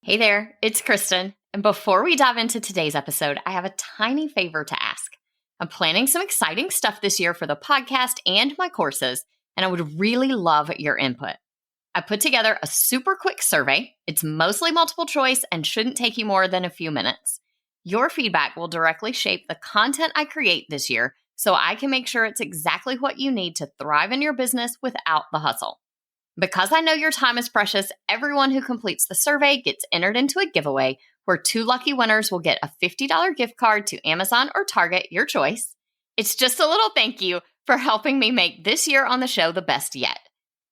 Hey there, it's Kristen. And before we dive into today's episode, I have a tiny favor to ask. I'm planning some exciting stuff this year for the podcast and my courses, and I would really love your input. I put together a super quick survey. It's mostly multiple choice and shouldn't take you more than a few minutes. Your feedback will directly shape the content I create this year, so I can make sure it's exactly what you need to thrive in your business without the hustle. Because I know your time is precious, everyone who completes the survey gets entered into a giveaway where 2 lucky winners will get a $50 gift card to Amazon or Target, your choice. It's just a little thank you for helping me make this year on the show the best yet.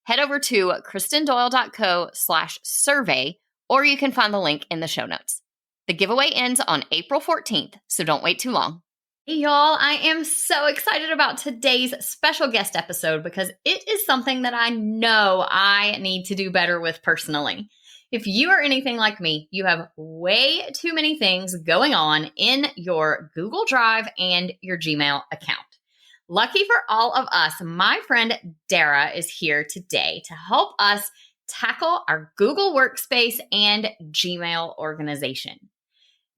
Head over to kristendoyle.co/survey, or you can find the link in the show notes. The giveaway ends on April 14th, so don't wait too long. Hey y'all, I am so excited about today's special guest episode because it is something that I know I need to do better with personally. If you are anything like me, you have way too many things going on in your Google Drive and your Gmail account. Lucky for all of us, my friend Dara is here today to help us tackle our Google Workspace and Gmail organization.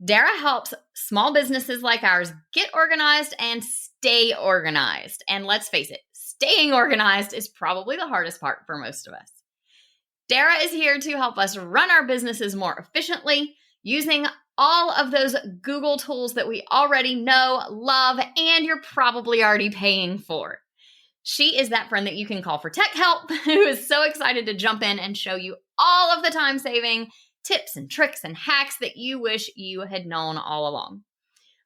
Dara helps small businesses like ours get organized and stay organized. And let's face it, staying organized is probably the hardest part for most of us. Dara is here to help us run our businesses more efficiently using all of those Google tools that we already know, love, and you're probably already paying for. She is that friend that you can call for tech help who is so excited to jump in and show you all of the time-saving tips and tricks and hacks that you wish you had known all along.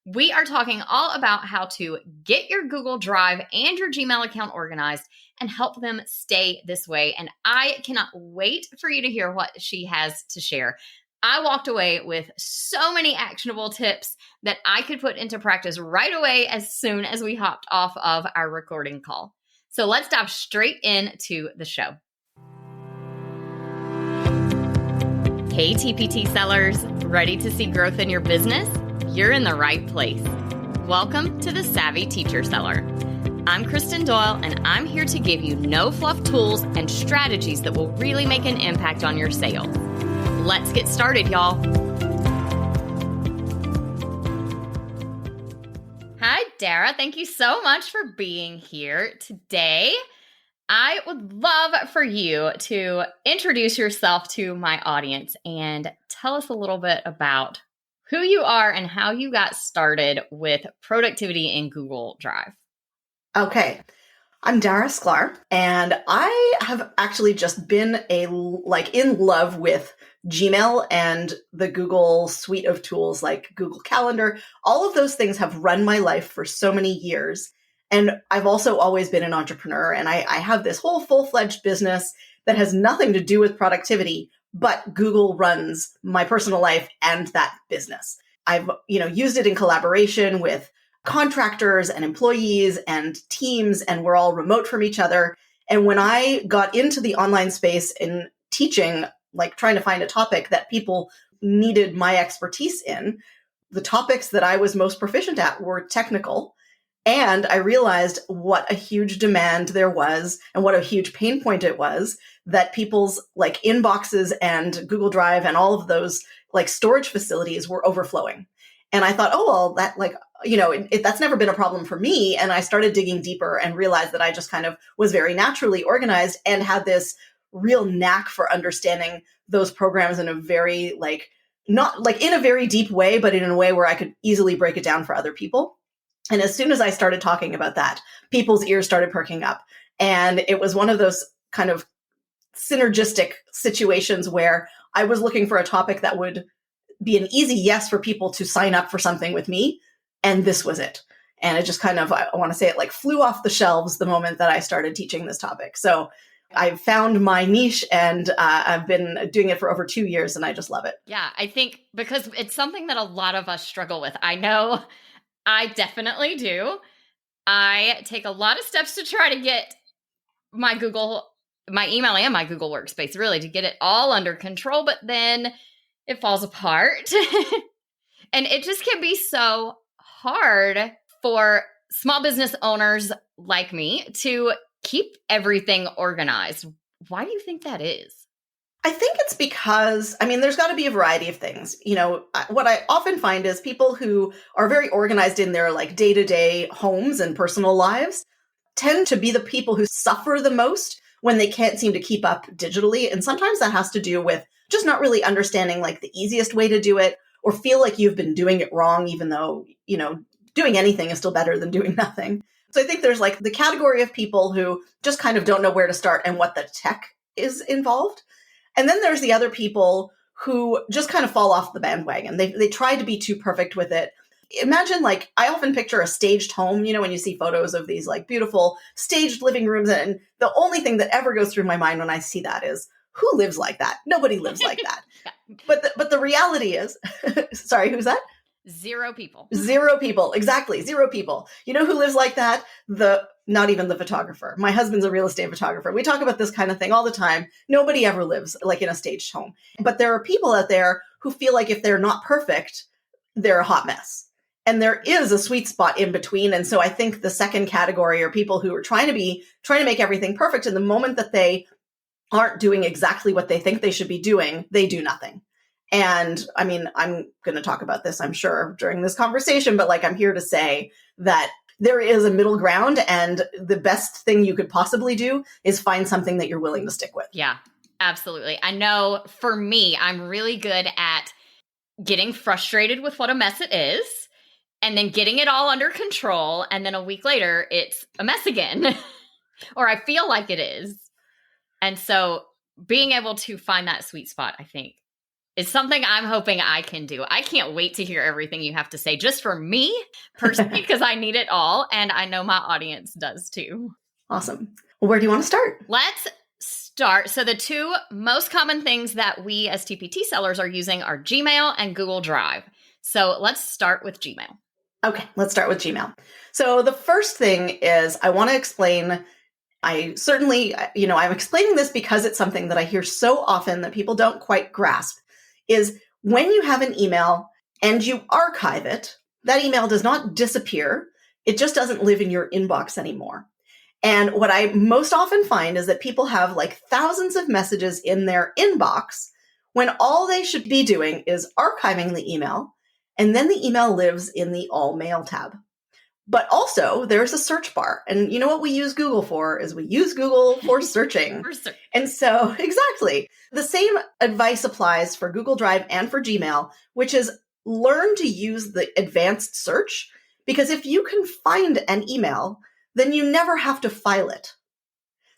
We are talking all about how to get your Google Drive and your Gmail account organized and help them stay this way. And I cannot wait for you to hear what she has to share. I walked away with so many actionable tips that I could put into practice right away as soon as we hopped off of our recording call. So let's dive straight into the show. Hey TPT sellers, ready to see growth in your business? You're in the right place. Welcome to the Savvy Teacher Seller. I'm Kristen Doyle, and I'm here to give you no fluff tools and strategies that will really make an impact on your sales. Let's get started, y'all. Hi, Dara. Thank you so much for being here today. I would love for you to introduce yourself to my audience and tell us a little bit about who you are and how you got started with productivity in Google Drive. Okay. I'm Dara Sklar, and I have actually just been in love with Gmail and the Google suite of tools like Google Calendar. All of those things have run my life for so many years. And I've also always been an entrepreneur, and I have this whole full-fledged business that has nothing to do with productivity, but Google runs my personal life and that business. I've, used it in collaboration with contractors and employees and teams, and we're all remote from each other. And when I got into the online space in teaching, trying to find a topic that people needed my expertise in, the topics that I was most proficient at were technical. And I realized what a huge demand there was and what a huge pain point it was that people's inboxes and Google Drive and all of those storage facilities were overflowing. And I thought, that's never been a problem for me. And I started digging deeper and realized that I just kind of was very naturally organized and had this real knack for understanding those programs in a very not in a very deep way, but in a way where I could easily break it down for other people. And as soon as I started talking about that, people's ears started perking up. And it was one of those kind of synergistic situations where I was looking for a topic that would be an easy yes for people to sign up for something with me. And this was it. And it just kind of, I want to say it flew off the shelves the moment that I started teaching this topic. So I found my niche, and I've been doing it for over 2 years, and I just love it. Yeah, I think because it's something that a lot of us struggle with. I know I definitely do. I take a lot of steps to try to get my email and my Google Workspace, really, to get it all under control, but then it falls apart. And it just can be so hard for small business owners like me to keep everything organized. Why do you think that is? I think it's because, there's got to be a variety of things. What I often find is people who are very organized in their like day-to-day homes and personal lives tend to be the people who suffer the most when they can't seem to keep up digitally. And sometimes that has to do with just not really understanding like the easiest way to do it, or feel like you've been doing it wrong, even though, doing anything is still better than doing nothing. So I think there's like the category of people who just kind of don't know where to start and what the tech is involved. And then there's the other people who just kind of fall off the bandwagon. They try to be too perfect with it. Imagine, like, I often picture a staged home, when you see photos of these like beautiful staged living rooms. And the only thing that ever goes through my mind when I see that is, who lives like that? Nobody lives like that. But the reality is, sorry, who's that? Zero people. Zero people. Exactly. Zero people. You know who lives like that? Not even the photographer. My husband's a real estate photographer. We talk about this kind of thing all the time. Nobody ever lives like in a staged home. But there are people out there who feel like if they're not perfect, they're a hot mess. And there is a sweet spot in between. And so I think the second category are people who are trying to make everything perfect. And the moment that they aren't doing exactly what they think they should be doing, they do nothing. And I'm going to talk about this, I'm sure, during this conversation, but like, I'm here to say that there is a middle ground, and the best thing you could possibly do is find something that you're willing to stick with. Yeah, absolutely. I know for me, I'm really good at getting frustrated with what a mess it is, and then getting it all under control. And then a week later, it's a mess again, or I feel like it is. And so being able to find that sweet spot, I think, is something I'm hoping I can do. I can't wait to hear everything you have to say, just for me personally, because I need it all. And I know my audience does too. Awesome. Well, where do you want to start? Let's start. So the two most common things that we as TPT sellers are using are Gmail and Google Drive. So let's start with Gmail. Okay, let's start with Gmail. So the first thing is I want to explain, I'm explaining this because it's something that I hear so often that people don't quite grasp, is when you have an email and you archive it, that email does not disappear. It just doesn't live in your inbox anymore. And what I most often find is that people have like thousands of messages in their inbox when all they should be doing is archiving the email, and then the email lives in the all mail tab. But also there's a search bar. And you know what we use Google for is we use Google for searching. And so exactly the same advice applies for Google Drive and for Gmail, which is learn to use the advanced search, because if you can find an email, then you never have to file it.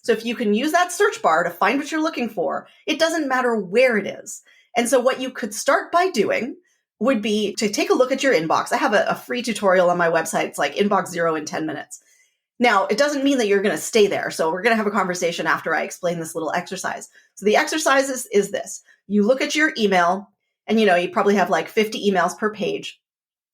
So if you can use that search bar to find what you're looking for, it doesn't matter where it is. And so what you could start by doing would be to take a look at your inbox. I have a free tutorial on my website. It's like inbox zero in 10 minutes. Now, it doesn't mean that you're going to stay there. So we're going to have a conversation after I explain this little exercise. So the exercise is this. You look at your email and, you probably have like 50 emails per page,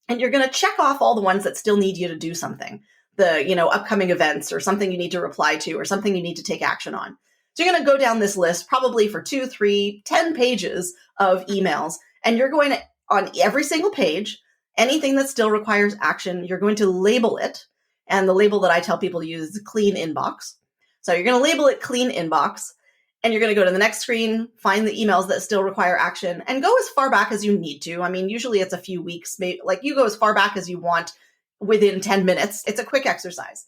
and you're going to check off all the ones that still need you to do something. The, upcoming events or something you need to reply to or something you need to take action on. So you're going to go down this list probably for 2, 3, 10 pages of emails, and you're going to, on every single page, anything that still requires action, you're going to label it. And the label that I tell people to use is clean inbox. So you're going to label it clean inbox, and you're going to go to the next screen, find the emails that still require action, and go as far back as you need to. Usually it's a few weeks, maybe, like you go as far back as you want within 10 minutes. It's a quick exercise.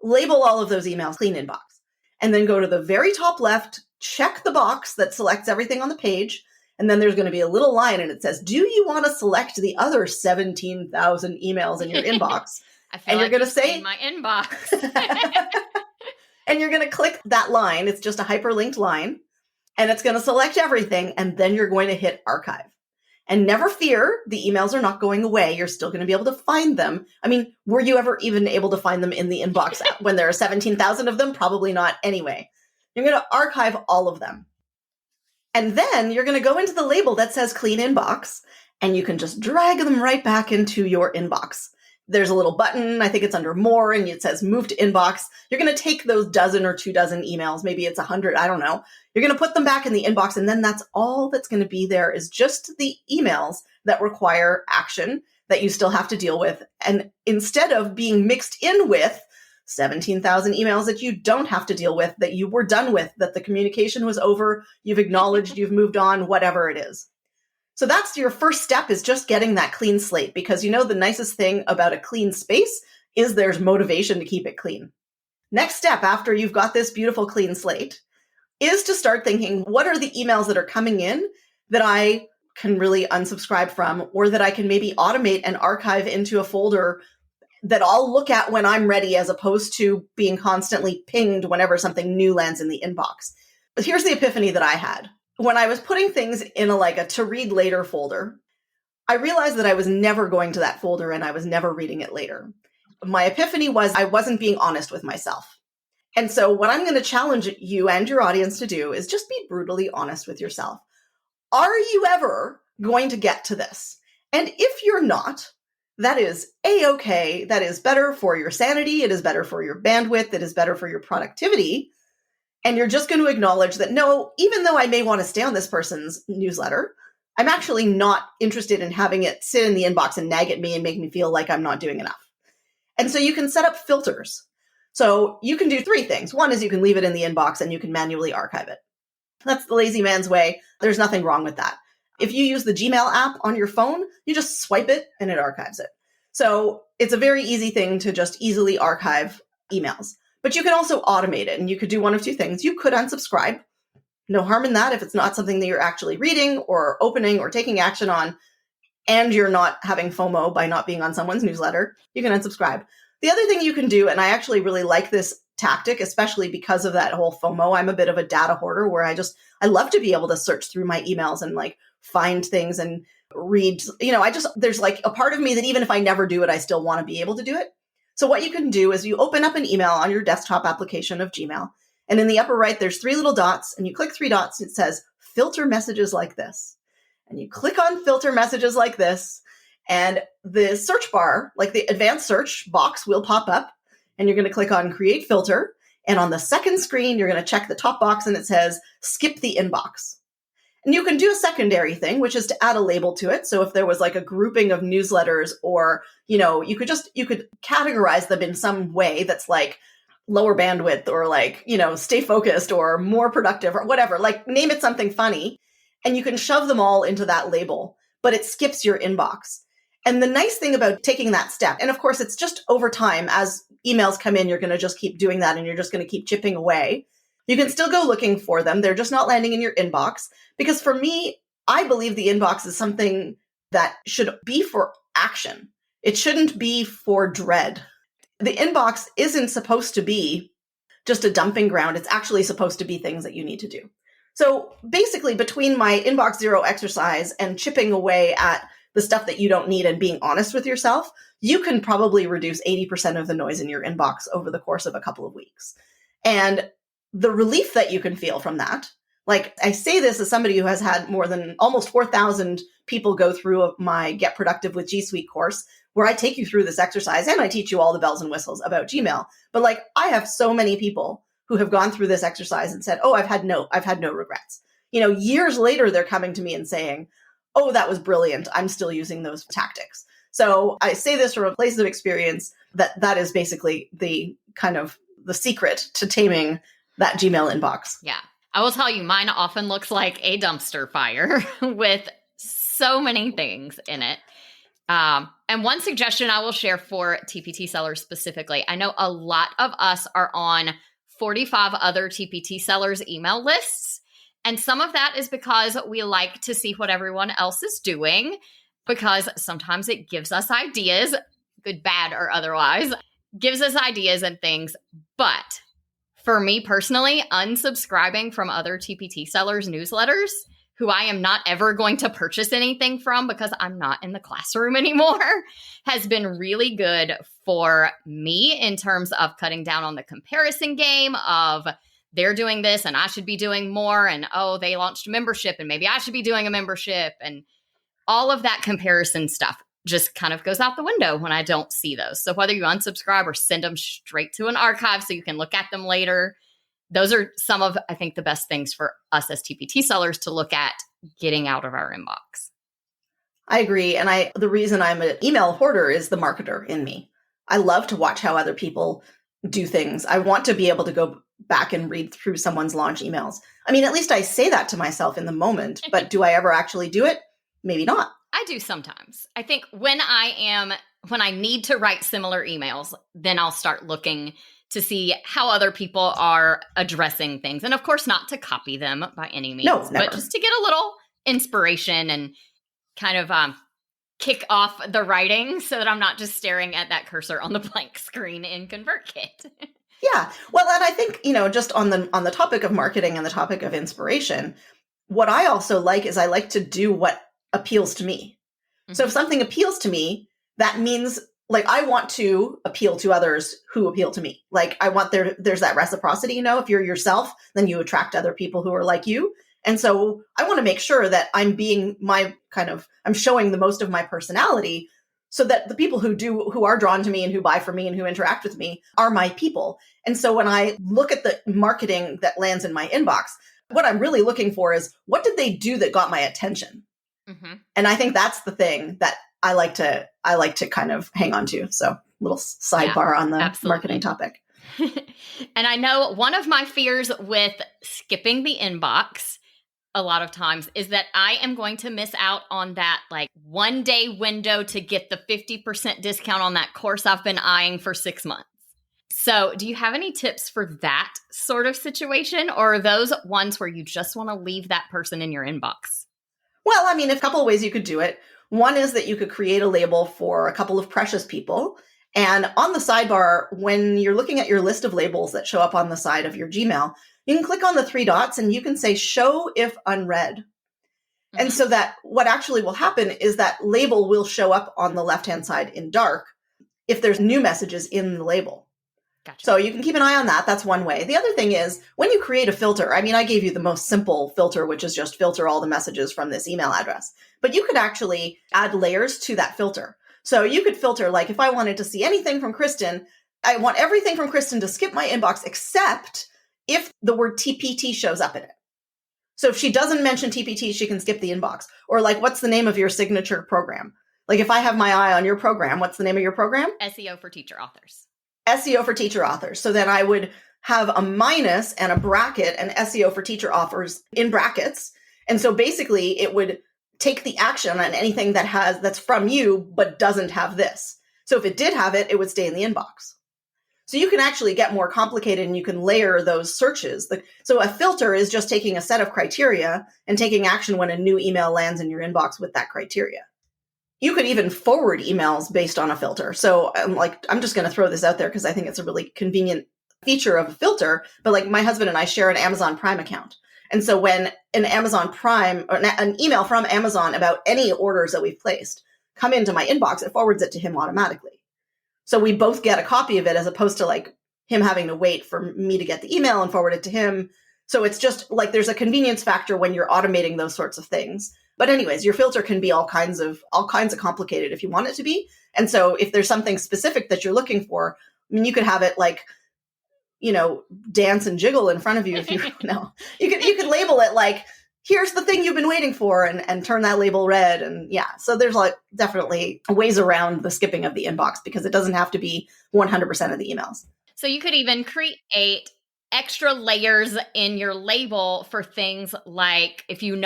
Label all of those emails clean inbox, and then go to the very top left, check the box that selects everything on the page. And then there's going to be a little line and it says, do you want to select the other 17,000 emails in your inbox? I feel and like you're going to say my inbox. And you're going to click that line. It's just a hyperlinked line, and it's going to select everything. And then you're going to hit archive. And never fear, the emails are not going away. You're still going to be able to find them. Were you ever even able to find them in the inbox when there are 17,000 of them? Probably not anyway. You're going to archive all of them. And then you're going to go into the label that says clean inbox, and you can just drag them right back into your inbox. There's a little button, I think it's under more, and it says move to inbox. You're going to take those dozen or 2 dozen emails, maybe it's 100, I don't know. You're going to put them back in the inbox, and then that's all that's going to be there is just the emails that require action that you still have to deal with. And instead of being mixed in with 17,000 emails that you don't have to deal with, that you were done with, that the communication was over, you've acknowledged, you've moved on, whatever it is. So that's your first step, is just getting that clean slate, because the nicest thing about a clean space is there's motivation to keep it clean. Next step, after you've got this beautiful clean slate, is to start thinking, what are the emails that are coming in that I can really unsubscribe from, or that I can maybe automate and archive into a folder that I'll look at when I'm ready, as opposed to being constantly pinged whenever something new lands in the inbox. But here's the epiphany that I had. When I was putting things in a to read later folder, I realized that I was never going to that folder and I was never reading it later. My epiphany was I wasn't being honest with myself. And so what I'm going to challenge you and your audience to do is just be brutally honest with yourself. Are you ever going to get to this? And if you're not, that is A-okay. That is better for your sanity. It is better for your bandwidth. It is better for your productivity. And you're just going to acknowledge that, no, even though I may want to stay on this person's newsletter, I'm actually not interested in having it sit in the inbox and nag at me and make me feel like I'm not doing enough. And so you can set up filters. So you can do 3 things. One is you can leave it in the inbox and you can manually archive it. That's the lazy man's way. There's nothing wrong with that. If you use the Gmail app on your phone, you just swipe it and it archives it. So it's a very easy thing to just easily archive emails. But you can also automate it, and you could do one of 2 things. You could unsubscribe. No harm in that if it's not something that you're actually reading or opening or taking action on, and you're not having FOMO by not being on someone's newsletter. You can unsubscribe. The other thing you can do, and I actually really like this tactic, especially because of that whole FOMO. I'm a bit of a data hoarder where I love to be able to search through my emails and find things and read. There's a part of me that even if I never do it, I still want to be able to do it. So what you can do is you open up an email on your desktop application of Gmail, and in the upper right, there's 3 little dots, and you click 3 dots, and it says filter messages like this. And you click on filter messages like this, and the search bar, the advanced search box, will pop up, and you're going to click on create filter. And on the second screen, you're going to check the top box, and it says skip the inbox. And you can do a secondary thing, which is to add a label to it. So if there was a grouping of newsletters, or, you could categorize them in some way that's lower bandwidth, or stay focused, or more productive, or whatever, name it something funny. And you can shove them all into that label, but it skips your inbox. And the nice thing about taking that step, and of course, it's just over time, as emails come in, you're going to just keep doing that, and you're just going to keep chipping away. You can still go looking for them. They're just not landing in your inbox. Because for me, I believe the inbox is something that should be for action. It shouldn't be for dread. The inbox isn't supposed to be just a dumping ground. It's actually supposed to be things that you need to do. So basically, between my inbox zero exercise and chipping away at the stuff that you don't need and being honest with yourself, you can probably reduce 80% of the noise in your inbox over the course of a couple of weeks. And the relief that you can feel from that, I say this as somebody who has had more than almost 4,000 people go through my Get Productive with G Suite course, where I take you through this exercise and I teach you all the bells and whistles about Gmail. But I have so many people who have gone through this exercise and said, oh, I've had no regrets. Years later, they're coming to me and saying, oh, that was brilliant. I'm still using those tactics. So I say this from a place of experience that is basically the kind of the secret to taming that Gmail inbox. Yeah. I will tell you, mine often looks like a dumpster fire with so many things in it. And one suggestion I will share for TPT sellers specifically, I know a lot of us are on 45 other TPT sellers email lists. And some of that is because we like to see what everyone else is doing, because sometimes it gives us ideas, good, bad, or otherwise, gives us ideas and things. But for me personally, unsubscribing from other TPT sellers' newsletters, who I am not ever going to purchase anything from because I'm not in the classroom anymore, has been really good for me in terms of cutting down on the comparison game of they're doing this and I should be doing more, and oh, they launched a membership and maybe I should be doing a membership, and all of that comparison stuff just kind of goes out the window when I don't see those. So whether you unsubscribe or send them straight to an archive so you can look at them later, those are some of, I think, the best things for us as TPT sellers to look at getting out of our inbox. I agree. And the reason I'm an email hoarder is the marketer in me. I love to watch how other people do things. I want to be able to go back and read through someone's launch emails. I mean, at least I say that to myself in the moment, but do I ever actually do it? Maybe not. I do sometimes. I think when I need to write similar emails, then I'll start looking to see how other people are addressing things. And of course, not to copy them by any means, No, never. but just to get a little inspiration and kind of kick off the writing so that I'm not just staring at that cursor on the blank screen in ConvertKit. Yeah. Well, and I think, just on the topic of marketing and the topic of inspiration, what I also like is I like to do what appeals to me. Mm-hmm. So if something appeals to me, that means like I want to appeal to others who appeal to me. Like I want there's that reciprocity, if you're yourself, then you attract other people who are like you. And so I want to make sure that I'm being I'm showing the most of my personality so that the people who are drawn to me and who buy from me and who interact with me are my people. And so when I look at the marketing that lands in my inbox, what I'm really looking for is what did they do that got my attention? Mm-hmm. And I think that's the thing that I like to kind of hang on to. So little sidebar on the marketing topic. And I know one of my fears with skipping the inbox a lot of times is that I am going to miss out on that like 1 day window to get the 50% discount on that course I've been eyeing for 6 months. So do you have any tips for that sort of situation, or are those ones where you just want to leave that person in your inbox? Well, I mean, a couple of ways you could do it. One is that you could create a label for a couple of precious people. And on the sidebar, when you're looking at your list of labels that show up on the side of your Gmail, you can click on the 3 dots and you can say show if unread. Mm-hmm. And so that what actually will happen is that label will show up on the left-hand side in dark if there's new messages in the label. Gotcha. So you can keep an eye on that. That's one way. The other thing is when you create a filter, I mean, I gave you the most simple filter, which is just filter all the messages from this email address. But you could actually add layers to that filter. So you could filter, like if I wanted to see anything from Kristen, I want everything from Kristen to skip my inbox except if the word TPT shows up in it. So if she doesn't mention TPT, she can skip the inbox. Or like, what's the name of your signature program? Like if I have my eye on your program, what's the name of your program? SEO for Teacher Authors. SEO for Teacher Authors. So then I would have a minus and a bracket and SEO for Teacher Authors in brackets. And so basically it would take the action on anything that's from you, but doesn't have this. So if it did have it, it would stay in the inbox. So you can actually get more complicated and you can layer those searches. So a filter is just taking a set of criteria and taking action when a new email lands in your inbox with that criteria. You could even forward emails based on a filter. So I'm just going to throw this out there because I think it's a really convenient feature of a filter. But like my husband and I share an Amazon Prime account. And so when an Amazon Prime or an email from Amazon about any orders that we've placed come into my inbox, it forwards it to him automatically. So we both get a copy of it as opposed to like him having to wait for me to get the email and forward it to him. So it's just like there's a convenience factor when you're automating those sorts of things. But anyways, your filter can be all kinds of complicated if you want it to be. And so if there's something specific that you're looking for, I mean, you could have it like, dance and jiggle in front of you if you know. You could label it like, here's the thing you've been waiting for and turn that label red. And yeah, so there's like definitely ways around the skipping of the inbox because it doesn't have to be 100% of the emails. So you could even create extra layers in your label for things like if you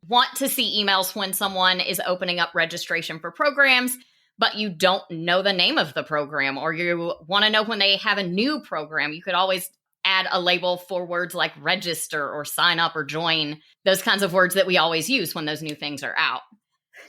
want to see emails when someone is opening up registration for programs, but you don't know the name of the program, or you want to know when they have a new program, you could always add a label for words like register or sign up or join, those kinds of words that we always use when those new things are out.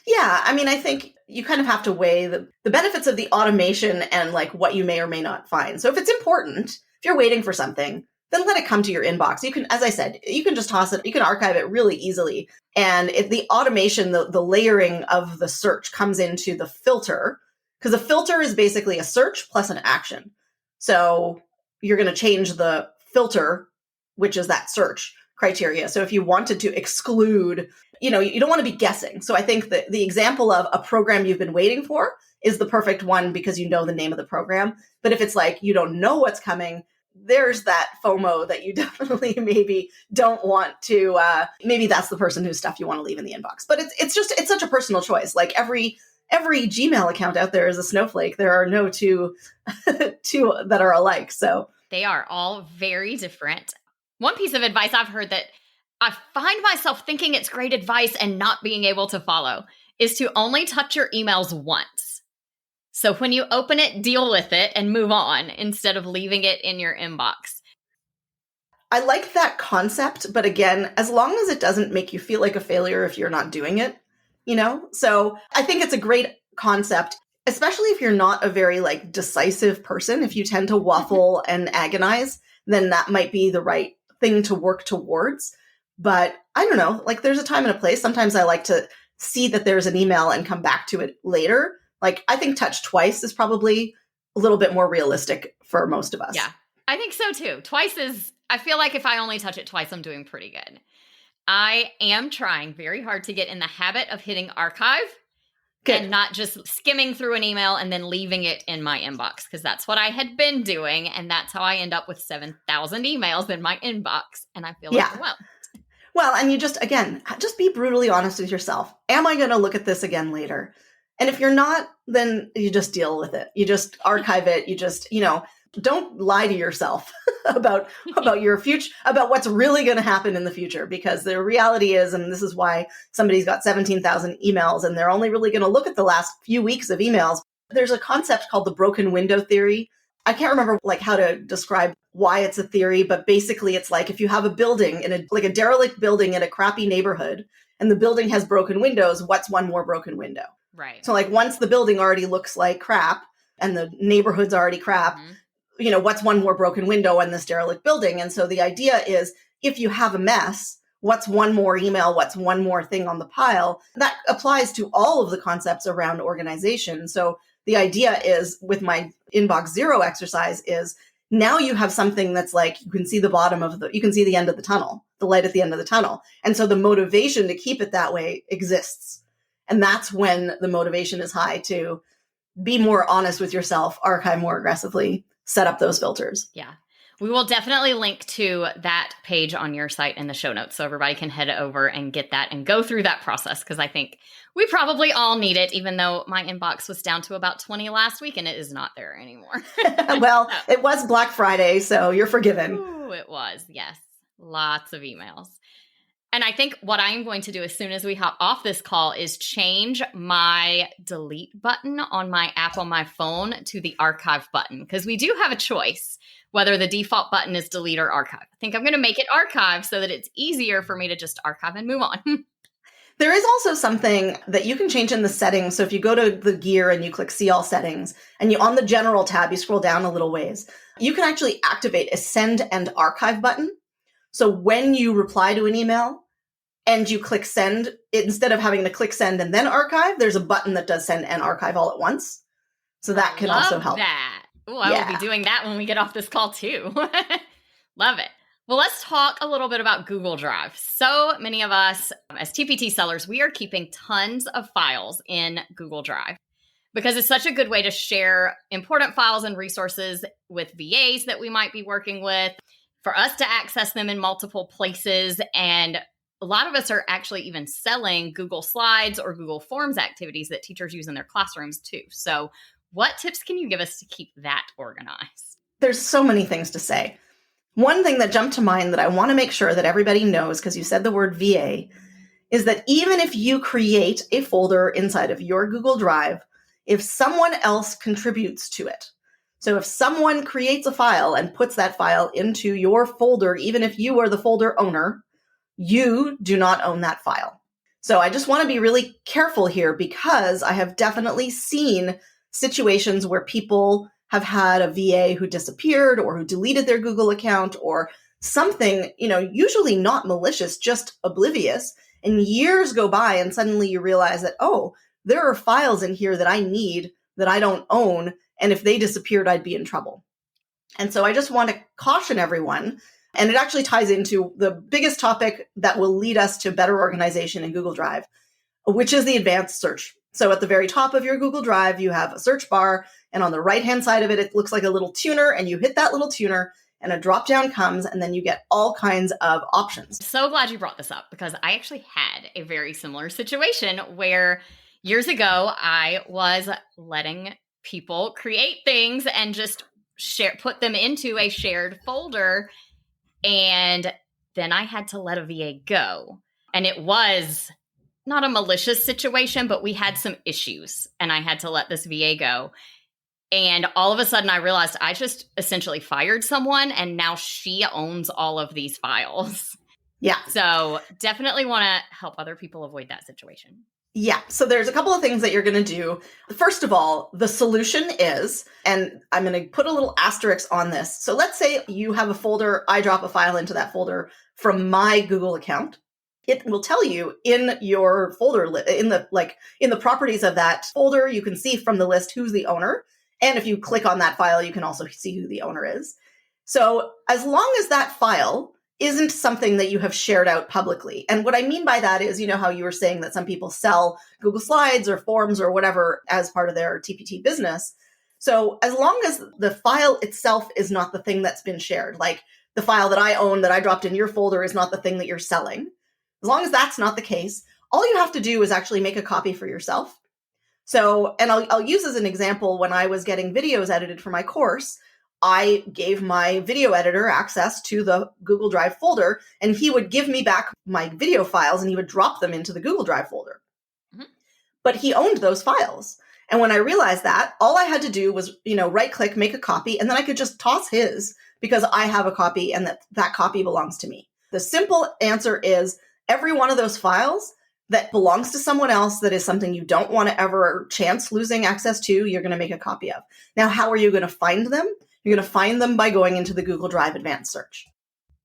Yeah, I mean, I think you kind of have to weigh the benefits of the automation and like what you may or may not find. So if it's important, if you're waiting for something, then let it come to your inbox. You can, as I said, you can just toss it, you can archive it really easily. And if the automation, the layering of the search comes into the filter, because a filter is basically a search plus an action. So you're going to change the filter, which is that search criteria. So if you wanted to exclude, you don't want to be guessing. So I think that the example of a program you've been waiting for is the perfect one because you know the name of the program. But if it's like you don't know what's coming, there's that FOMO that you definitely maybe don't want to, maybe that's the person whose stuff you want to leave in the inbox. But it's such a personal choice. Like every every Gmail account out there is a snowflake. There are no two that are alike. So they are all very different. One piece of advice I've heard that I find myself thinking it's great advice and not being able to follow is to only touch your emails once. So when you open it, deal with it and move on instead of leaving it in your inbox. I like that concept, but again, as long as it doesn't make you feel like a failure if you're not doing it, So I think it's a great concept, especially if you're not a very like decisive person. If you tend to waffle and agonize, then that might be the right thing to work towards. But I don't know, like there's a time and a place. Sometimes I like to see that there's an email and come back to it later. Like I think touch twice is probably a little bit more realistic for most of us. Yeah, I think so too. I feel like if I only touch it twice, I'm doing pretty good. I am trying very hard to get in the habit of hitting archive and not just skimming through an email and then leaving it in my inbox, because that's what I had been doing. And that's how I end up with 7,000 emails in my inbox. And I feel overwhelmed. Well, and you just be brutally honest with yourself. Am I going to look at this again later? And if you're not, then you just deal with it. You just archive it. You just, don't lie to yourself about your future, about what's really going to happen in the future, because the reality is, and this is why somebody's got 17,000 emails and they're only really going to look at the last few weeks of emails. There's a concept called the broken window theory. I can't remember like how to describe why it's a theory, but basically it's like if you have a building in a derelict building in a crappy neighborhood and the building has broken windows, what's one more broken window? Right. So like once the building already looks like crap and the neighborhood's already crap, what's one more broken window in this derelict building? And so the idea is if you have a mess, what's one more email? What's one more thing on the pile? That applies to all of the concepts around organization. So the idea is with my inbox zero exercise is now you have something that's like, you can see you can see the end of the tunnel, the light at the end of the tunnel. And so the motivation to keep it that way exists. And that's when the motivation is high to be more honest with yourself, archive more aggressively, set up those filters. Yeah. We will definitely link to that page on your site in the show notes so everybody can head over and get that and go through that process, because I think we probably all need it, even though my inbox was down to about 20 last week and it is not there anymore. Well, it was Black Friday, so you're forgiven. Ooh, it was, yes. Lots of emails. And I think what I'm going to do as soon as we hop off this call is change my delete button on my app on my phone to the archive button, because we do have a choice whether the default button is delete or archive. I think I'm going to make it archive so that it's easier for me to just archive and move on. There is also something that you can change in the settings. So if you go to the gear and you click see all settings and you on the general tab, you scroll down a little ways, you can actually activate a send and archive button. So when you reply to an email and you click send, instead of having to click send and then archive, there's a button that does send and archive all at once. So that can also help. That. Oh, I will be doing that when we get off this call too. Love it. Well, let's talk a little bit about Google Drive. So many of us as TPT sellers, we are keeping tons of files in Google Drive because it's such a good way to share important files and resources with VAs that we might be working with, for us to access them in multiple places. And a lot of us are actually even selling Google Slides or Google Forms activities that teachers use in their classrooms too. So what tips can you give us to keep that organized? There's so many things to say. One thing that jumped to mind that I want to make sure that everybody knows, because you said the word VA, is that even if you create a folder inside of your Google Drive, if someone else contributes to it, so if someone creates a file and puts that file into your folder, even if you are the folder owner, you do not own that file. So I just want to be really careful here, because I have definitely seen situations where people have had a VA who disappeared or who deleted their Google account or something, usually not malicious, just oblivious. And years go by and suddenly you realize that, oh, there are files in here that I need that I don't own. And if they disappeared, I'd be in trouble. And so I just want to caution everyone. And it actually ties into the biggest topic that will lead us to better organization in Google Drive, which is the advanced search. So at the very top of your Google Drive, you have a search bar, and on the right-hand side of it, it looks like a little tuner, and you hit that little tuner, and a drop-down comes, and then you get all kinds of options. So glad you brought this up, because I actually had a very similar situation where Years ago, I was letting people create things and just put them into a shared folder. And then I had to let a VA go. And it was not a malicious situation, but we had some issues and I had to let this VA go. And all of a sudden I realized I just essentially fired someone and now she owns all of these files. Yeah. So definitely want to help other people avoid that situation. Yeah. So there's a couple of things that you're going to do. First of all, the solution is, and I'm going to put a little asterisk on this. So let's say you have a folder, I drop a file into that folder from my Google account. It will tell you in your folder, in the properties of that folder, you can see from the list who's the owner. And if you click on that file, you can also see who the owner is. So as long as that file isn't something that you have shared out publicly. And what I mean by that is, you know how you were saying that some people sell Google Slides or Forms or whatever as part of their TPT business. So as long as the file itself is not the thing that's been shared, like the file that I own that I dropped in your folder is not the thing that you're selling. As long as that's not the case, all you have to do is actually make a copy for yourself. So, and I'll use as an example, when I was getting videos edited for my course, I gave my video editor access to the Google Drive folder, and he would give me back my video files and he would drop them into the Google Drive folder. Mm-hmm. But he owned those files. And when I realized that, all I had to do was, right click, make a copy, and then I could just toss his because I have a copy and that copy belongs to me. The simple answer is every one of those files that belongs to someone else that is something you don't want to ever chance losing access to, you're going to make a copy of. Now, how are you going to find them? You're going to find them by going into the Google Drive Advanced Search.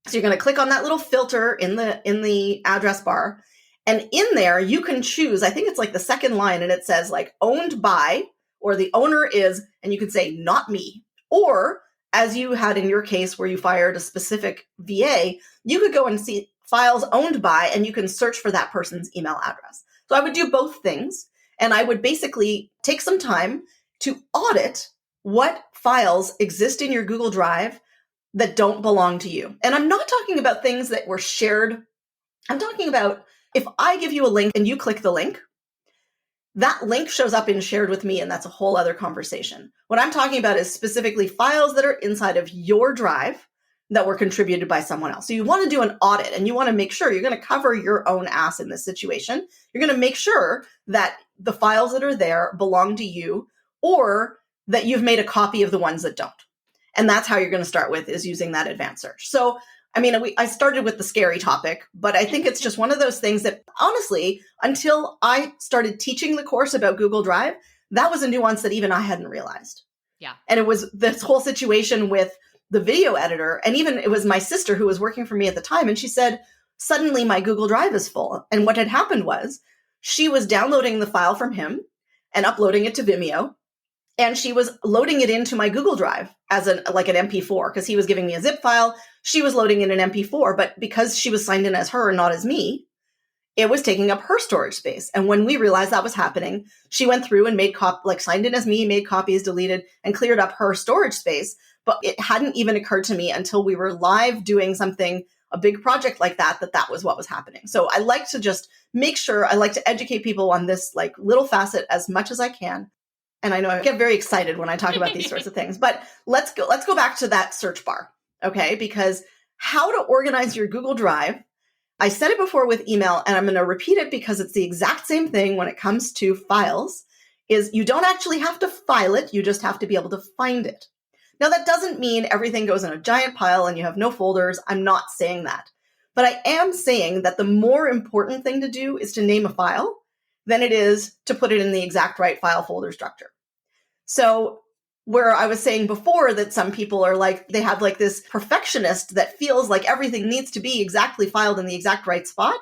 So you're going to click on that little filter in the address bar. And in there, you can choose, I think it's like the second line, and it says like owned by, or the owner is, and you could say not me. Or as you had in your case where you fired a specific VA, you could go and see files owned by, and you can search for that person's email address. So I would do both things. And I would basically take some time to audit what files exist in your Google Drive that don't belong to you. And I'm not talking about things that were shared. I'm talking about if I give you a link and you click the link, that link shows up in shared with me, and that's a whole other conversation. What I'm talking about is specifically files that are inside of your drive that were contributed by someone else. So you want to do an audit and you want to make sure you're going to cover your own ass in this situation. You're going to make sure that the files that are there belong to you, or that you've made a copy of the ones that don't. And that's how you're going to start with, is using that advanced search. So, I mean, I started with the scary topic, but I think it's just one of those things that honestly, until I started teaching the course about Google Drive, that was a nuance that even I hadn't realized. Yeah. And it was this whole situation with the video editor. And even it was my sister who was working for me at the time. And she said, suddenly my Google Drive is full. And what had happened was she was downloading the file from him and uploading it to Vimeo. And she was loading it into my Google Drive as an MP4, because he was giving me a zip file. She was loading in an MP4, but because she was signed in as her and not as me, it was taking up her storage space. And when we realized that was happening, she went through and signed in as me, made copies, deleted, and cleared up her storage space. But it hadn't even occurred to me until we were live doing something, a big project like that was what was happening. So I like to just make sure, I like to educate people on this little facet as much as I can. And I know I get very excited when I talk about these sorts of things, but let's go back to that search bar, okay? Because how to organize your Google Drive, I said it before with email, and I'm going to repeat it because it's the exact same thing when it comes to files, is you don't actually have to file it, you just have to be able to find it. Now, that doesn't mean everything goes in a giant pile and you have no folders. I'm not saying that. But I am saying that the more important thing to do is to name a file than it is to put it in the exact right file folder structure. So where I was saying before that some people are they have this perfectionist that feels like everything needs to be exactly filed in the exact right spot,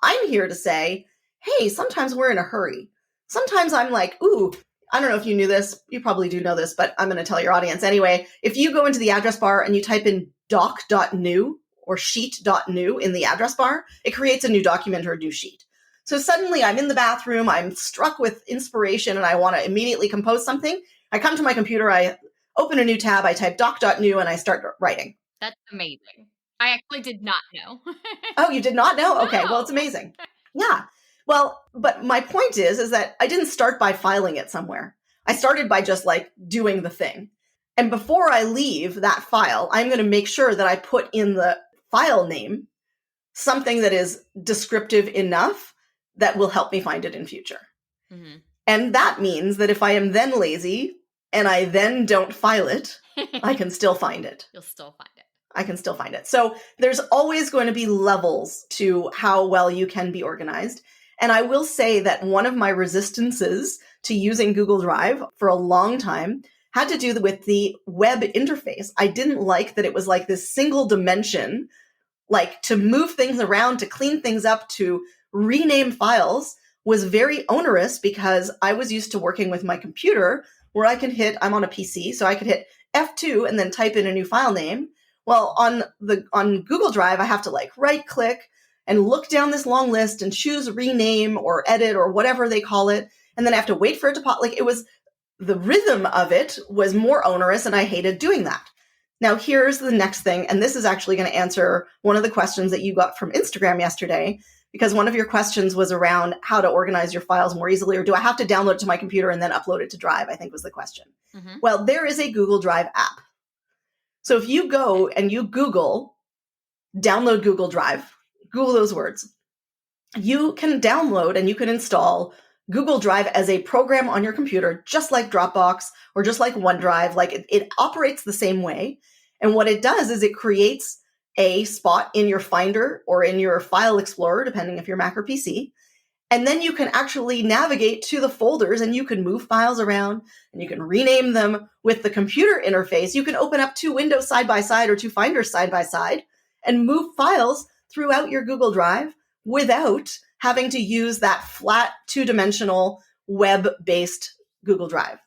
I'm here to say, hey, sometimes we're in a hurry. Sometimes I'm ooh, I don't know if you knew this. You probably do know this, but I'm going to tell your audience anyway. If you go into the address bar and you type in doc.new or sheet.new in the address bar, it creates a new document or a new sheet. So suddenly I'm in the bathroom, I'm struck with inspiration, and I want to immediately compose something. I come to my computer, I open a new tab, I type doc.new, and I start writing. That's amazing. I actually did not know. Oh, you did not know? No. Okay, well, it's amazing. Yeah, Well, but my point is that I didn't start by filing it somewhere. I started by just like doing the thing. And before I leave that file, I'm going to make sure that I put in the file name something that is descriptive enough that will help me find it in future. Mm-hmm. And that means that if I am then lazy and I then don't file it, I can still find it. You'll still find it. I can still find it. So there's always going to be levels to how well you can be organized. And I will say that one of my resistances to using Google Drive for a long time had to do with the web interface. I didn't like that it was like this single dimension, like to move things around, to clean things up, to rename files was very onerous because I was used to working with my computer where I can hit, I'm on a PC, so I could hit F2 and then type in a new file name. Well, on Google Drive, I have to like right click and look down this long list and choose rename or edit or whatever they call it. And then I have to wait for it to pop. Like it was, the rhythm of it was more onerous and I hated doing that. Now here's the next thing. And this is actually going to answer one of the questions that you got from Instagram yesterday, because one of your questions was around how to organize your files more easily, or do I have to download it to my computer and then upload it to Drive, I think was the question. Mm-hmm. Well, there is a Google Drive app. So if you go and you Google, download Google Drive, Google those words, you can download and you can install Google Drive as a program on your computer, just like Dropbox or just like OneDrive. Like it operates the same way. And what it does is it creates a spot in your Finder or in your File Explorer, depending if you're Mac or PC. And then you can actually navigate to the folders and you can move files around and you can rename them with the computer interface. You can open up two windows side by side or two Finders side by side and move files throughout your Google Drive without having to use that flat two-dimensional web-based Google Drive.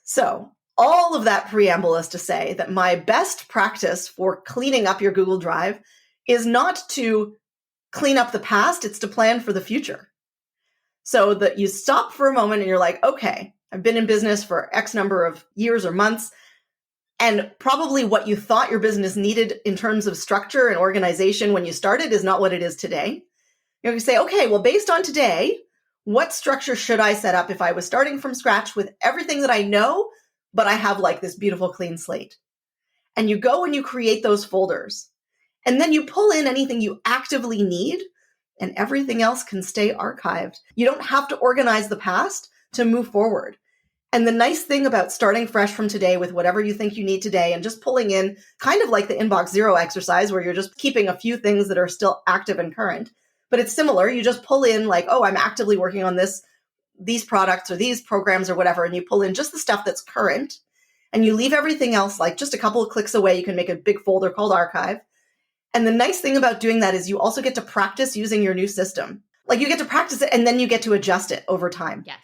So all of that preamble is to say that my best practice for cleaning up your Google Drive is not to clean up the past, it's to plan for the future. So that you stop for a moment and you're like, okay, I've been in business for X number of years or months, and probably what you thought your business needed in terms of structure and organization when you started is not what it is today. You're going to say, okay, well, based on today, what structure should I set up if I was starting from scratch with everything that I know, but I have like this beautiful clean slate? And you go and you create those folders. And then you pull in anything you actively need, and everything else can stay archived. You don't have to organize the past to move forward. And the nice thing about starting fresh from today with whatever you think you need today and just pulling in kind of like the inbox zero exercise where you're just keeping a few things that are still active and current. But it's similar. You just pull in like, oh, I'm actively working on these products or these programs or whatever. And you pull in just the stuff that's current and you leave everything else like just a couple of clicks away. You can make a big folder called archive. And the nice thing about doing that is you also get to practice using your new system. Like you get to practice it and then you get to adjust it over time. Yes.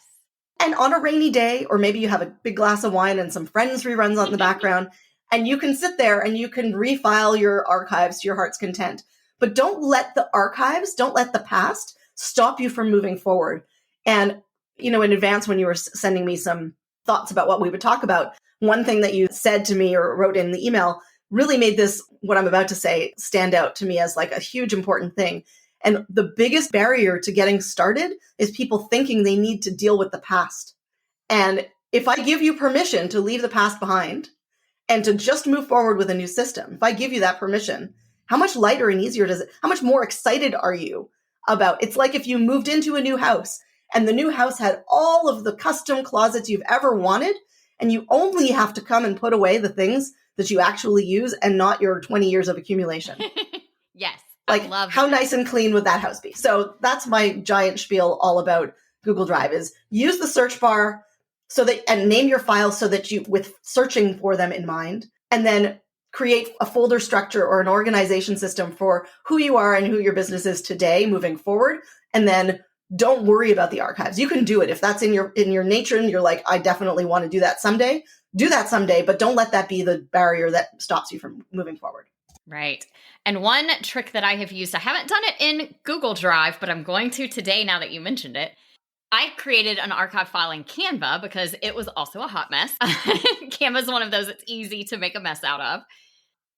And on a rainy day, or maybe you have a big glass of wine and some Friends reruns on in the background, and you can sit there and you can refile your archives to your heart's content. But don't let the archives, don't let the past stop you from moving forward. And, in advance when you were sending me some thoughts about what we would talk about, one thing that you said to me or wrote in the email really made this, what I'm about to say, stand out to me as like a huge important thing. And the biggest barrier to getting started is people thinking they need to deal with the past. And if I give you permission to leave the past behind and to just move forward with a new system, if I give you that permission, how much lighter and easier does it, how much more excited are you about? It's like if you moved into a new house and the new house had all of the custom closets you've ever wanted, and you only have to come and put away the things that you actually use and not your 20 years of accumulation. Yes. Like, how nice and clean would that house be? So that's my giant spiel all about Google Drive is use the search bar and name your files so that you, with searching for them in mind, and then create a folder structure or an organization system for who you are and who your business is today moving forward. And then don't worry about the archives. You can do it. If that's in your nature and you're like, I definitely want to do that someday, but don't let that be the barrier that stops you from moving forward. Right. And one trick that I have used, I haven't done it in Google Drive, but I'm going to today now that you mentioned it. I created an archive file in Canva because it was also a hot mess. Canva is one of those that's easy to make a mess out of.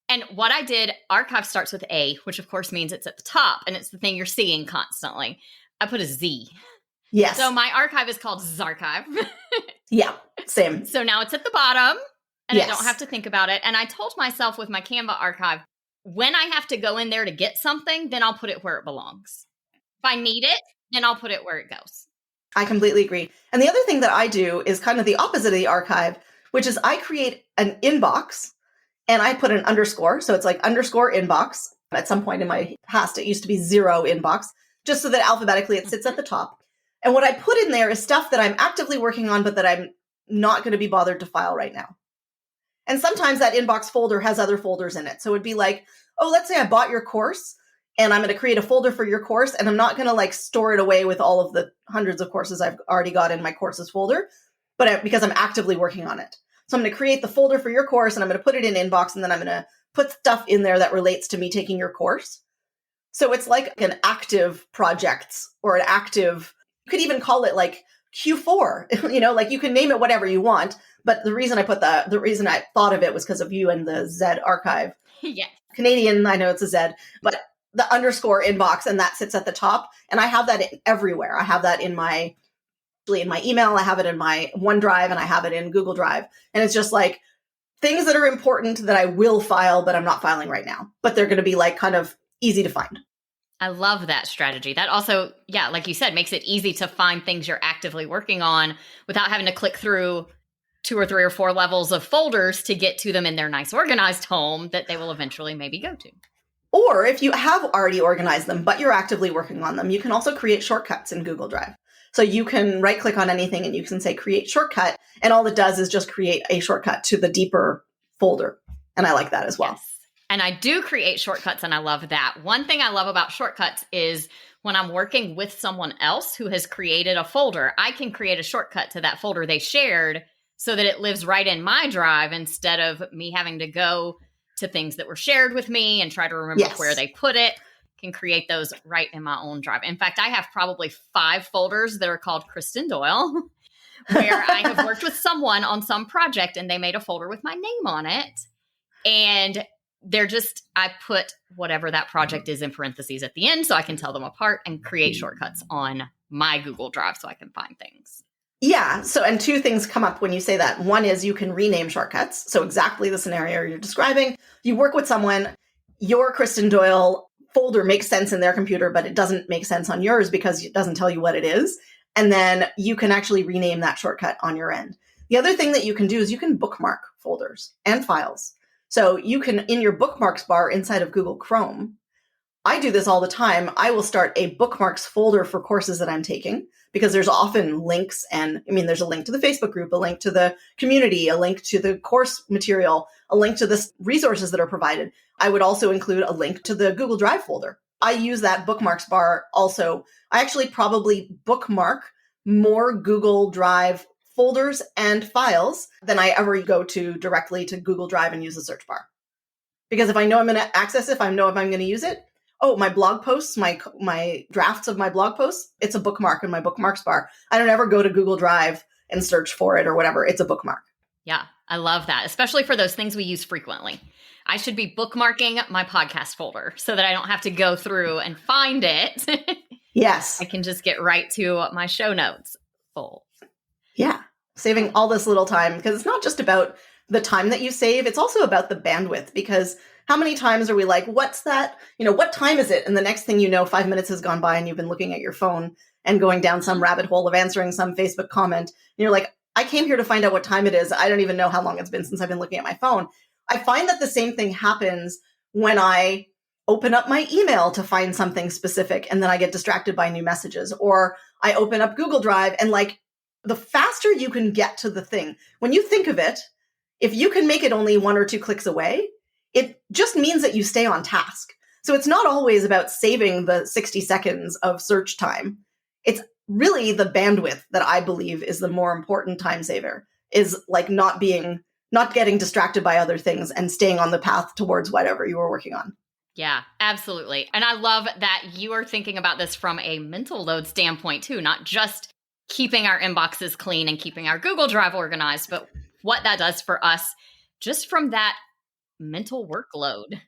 And what I did, archive starts with A, which of course means it's at the top and it's the thing you're seeing constantly. I put a Z. Yes. So my archive is called Zarchive. Yeah, same. So now it's at the bottom and Yes. I don't have to think about it. And I told myself with my Canva archive, when I have to go in there to get something, then I'll put it where it belongs. If I need it, then I'll put it where it goes. I completely agree. And the other thing that I do is kind of the opposite of the archive, which is I create an inbox and I put an underscore. So it's like underscore inbox. At some point in my past, it used to be 0 inbox, just so that alphabetically it sits at the top. And what I put in there is stuff that I'm actively working on, but that I'm not going to be bothered to file right now. And sometimes that inbox folder has other folders in it. So it'd be like, oh, let's say I bought your course and I'm going to create a folder for your course. And I'm not going to like store it away with all of the hundreds of courses I've already got in my courses folder, but because I'm actively working on it. So I'm going to create the folder for your course and I'm going to put it in inbox. And then I'm going to put stuff in there that relates to me taking your course. So it's like an active projects or an active, you could even call it like Q4, like you can name it whatever you want. But the reason the reason I thought of it was because of you and the Z archive. Yeah. Canadian, I know it's a Z, but the underscore inbox, and that sits at the top. And I have that everywhere. I have that in my email, I have it in my OneDrive, and I have it in Google Drive. And it's just like things that are important that I will file, but I'm not filing right now. But they're going to be like kind of easy to find. I love that strategy. That also, yeah, like you said, makes it easy to find things you're actively working on without having to click through 2 or 3 or 4 levels of folders to get to them in their nice organized home that they will eventually maybe go to. Or if you have already organized them, but you're actively working on them, you can also create shortcuts in Google Drive. So you can right click on anything and you can say create shortcut. And all it does is just create a shortcut to the deeper folder. And I like that as well. Yes. And I do create shortcuts and I love that. One thing I love about shortcuts is when I'm working with someone else who has created a folder, I can create a shortcut to that folder they shared so that it lives right in my drive instead of me having to go to things that were shared with me and try to remember where they put it. Can create those right in my own drive. In fact, I have probably 5 folders that are called Kristen Doyle, where I have worked with someone on some project and they made a folder with my name on it. And I put whatever that project is in parentheses at the end so I can tell them apart and create shortcuts on my Google Drive so I can find things. Yeah. So, and 2 things come up when you say that. One is you can rename shortcuts. So exactly the scenario you're describing. You work with someone, your Kristen Doyle folder makes sense in their computer, but it doesn't make sense on yours because it doesn't tell you what it is. And then you can actually rename that shortcut on your end. The other thing that you can do is you can bookmark folders and files. So you can, in your bookmarks bar inside of Google Chrome, I do this all the time. I will start a bookmarks folder for courses that I'm taking because there's often links. And I mean, there's a link to the Facebook group, a link to the community, a link to the course material, a link to the resources that are provided. I would also include a link to the Google Drive folder. I use that bookmarks bar also. I actually probably bookmark more Google Drive folders and files than I ever go to directly to Google Drive and use the search bar. Because if I know I'm going to access it, if I know if I'm going to use it, my blog posts, my drafts of my blog posts, it's a bookmark in my bookmarks bar. I don't ever go to Google Drive and search for it or whatever. It's a bookmark. Yeah, I love that, especially for those things we use frequently. I should be bookmarking my podcast folder so that I don't have to go through and find it. Yes. I can just get right to my show notes full. Yeah. Saving all this little time, because it's not just about the time that you save. It's also about the bandwidth, because how many times are we like, what's that? What time is it? And the next thing you know, 5 minutes has gone by and you've been looking at your phone and going down some rabbit hole of answering some Facebook comment. And you're like, I came here to find out what time it is. I don't even know how long it's been since I've been looking at my phone. I find that the same thing happens when I open up my email to find something specific and then I get distracted by new messages, or I open up Google Drive and like the faster you can get to the thing, when you think of it, if you can make it only 1 or 2 clicks away, it just means that you stay on task. So it's not always about saving the 60 seconds of search time. It's really the bandwidth that I believe is the more important time saver, is like not getting distracted by other things and staying on the path towards whatever you were working on. Yeah, absolutely. And I love that you are thinking about this from a mental load standpoint too, not just keeping our inboxes clean and keeping our Google Drive organized, but what that does for us just from that mental workload.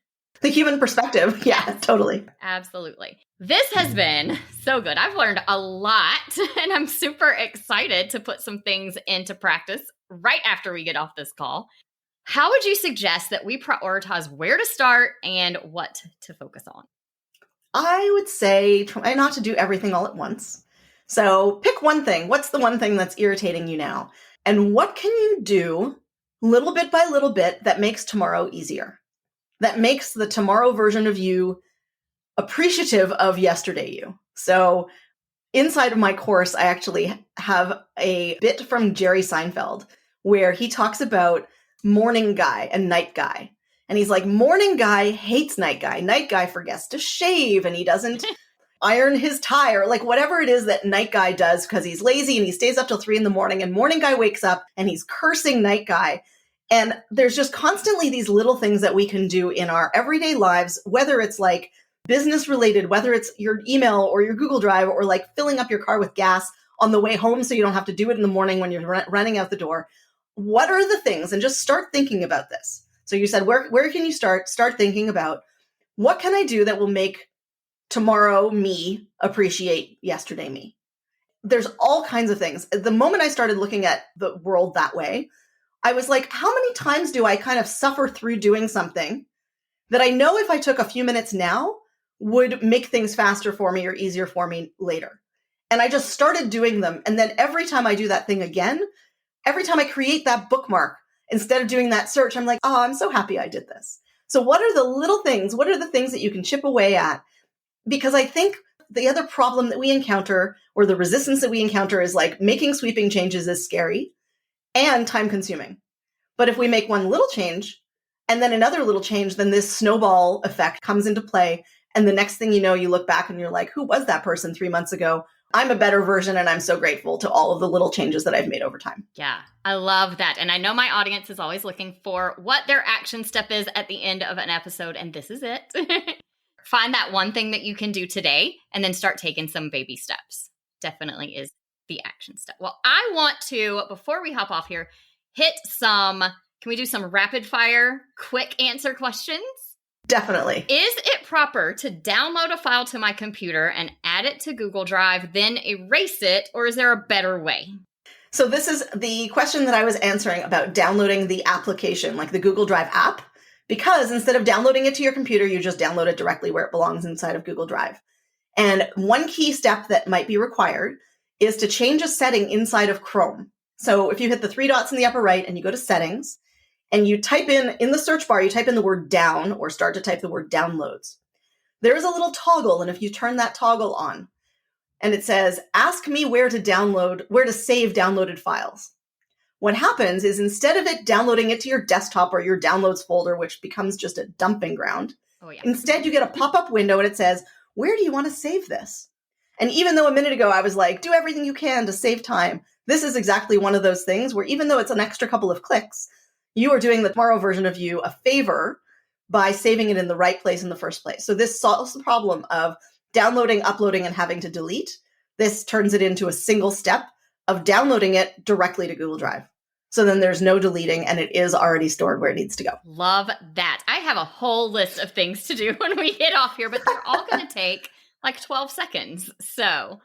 The human perspective. Yeah, Yes. totally. Absolutely. This has been so good. I've learned a lot, and I'm super excited to put some things into practice right after we get off this call. How would you suggest that we prioritize where to start and what to focus on? I would say try not to do everything all at once. So pick one thing. What's the one thing that's irritating you now? And what can you do little bit by little bit that makes tomorrow easier? That makes the tomorrow version of you appreciative of yesterday you. So inside of my course, I actually have a bit from Jerry Seinfeld where he talks about morning guy and night guy. And he's like, morning guy hates night guy. Night guy forgets to shave and he doesn't iron his tie or like whatever it is that night guy does because he's lazy and he stays up till 3 a.m. and morning guy wakes up and he's cursing night guy. And there's just constantly these little things that we can do in our everyday lives, whether it's like business related, whether it's your email or your Google Drive or like filling up your car with gas on the way home so you don't have to do it in the morning when you're running out the door. What are the things? And just start thinking about this. So you said, where can you start? Start thinking about what can I do that will make tomorrow me appreciate yesterday me? There's all kinds of things. The moment I started looking at the world that way, I was like, how many times do I kind of suffer through doing something that I know if I took a few minutes now would make things faster for me or easier for me later? And I just started doing them. And then every time I do that thing again, every time I create that bookmark, instead of doing that search, I'm like, oh, I'm so happy I did this. So what are the little things? What are the things that you can chip away at? Because I think the other problem that we encounter or the resistance that we encounter is like making sweeping changes is scary and time consuming. But if we make one little change and then another little change, then this snowball effect comes into play. And the next thing you know, you look back and you're like, who was that person 3 months ago? I'm a better version and I'm so grateful to all of the little changes that I've made over time. Yeah, I love that. And I know my audience is always looking for what their action step is at the end of an episode. And this is it. Find that one thing that you can do today and then start taking some baby steps. Definitely is the action step. Well, I want to, before we hop off here, can we do some rapid fire, quick answer questions? Definitely. Is it proper to download a file to my computer and add it to Google Drive, then erase it, or is there a better way? So this is the question that I was answering about downloading the application, like the Google Drive app, because instead of downloading it to your computer, you just download it directly where it belongs inside of Google Drive. And one key step that might be required is to change a setting inside of Chrome. So if you hit the 3 dots in the upper right and you go to settings, and you type in the search bar, you type in the word down or start to type the word downloads. There is a little toggle, and if you turn that toggle on, and it says, ask me where to save downloaded files. What happens is instead of it downloading it to your desktop or your downloads folder, which becomes just a dumping ground, instead you get a pop-up window and it says, where do you want to save this? And even though a minute ago I was like, do everything you can to save time, this is exactly one of those things where even though it's an extra couple of clicks, you are doing the tomorrow version of you a favor by saving it in the right place in the first place. So this solves the problem of downloading, uploading, and having to delete. This turns it into a single step of downloading it directly to Google Drive. So then there's no deleting and it is already stored where it needs to go. Love that. I have a whole list of things to do when we get off here, but they're all going to take like 12 seconds. So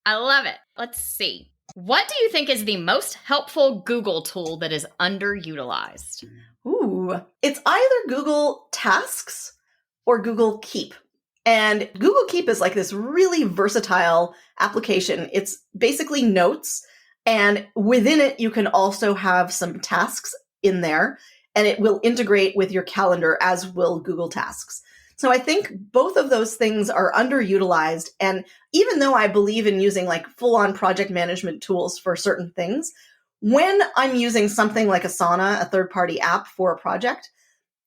I love it. Let's see. What do you think is the most helpful Google tool that is underutilized? Ooh, it's either Google Tasks or Google Keep. And Google Keep is like this really versatile application. It's basically notes, and within it, you can also have some tasks in there, and it will integrate with your calendar, as will Google Tasks. So I think both of those things are underutilized. And even though I believe in using like full-on project management tools for certain things, when I'm using something like Asana, a third-party app for a project,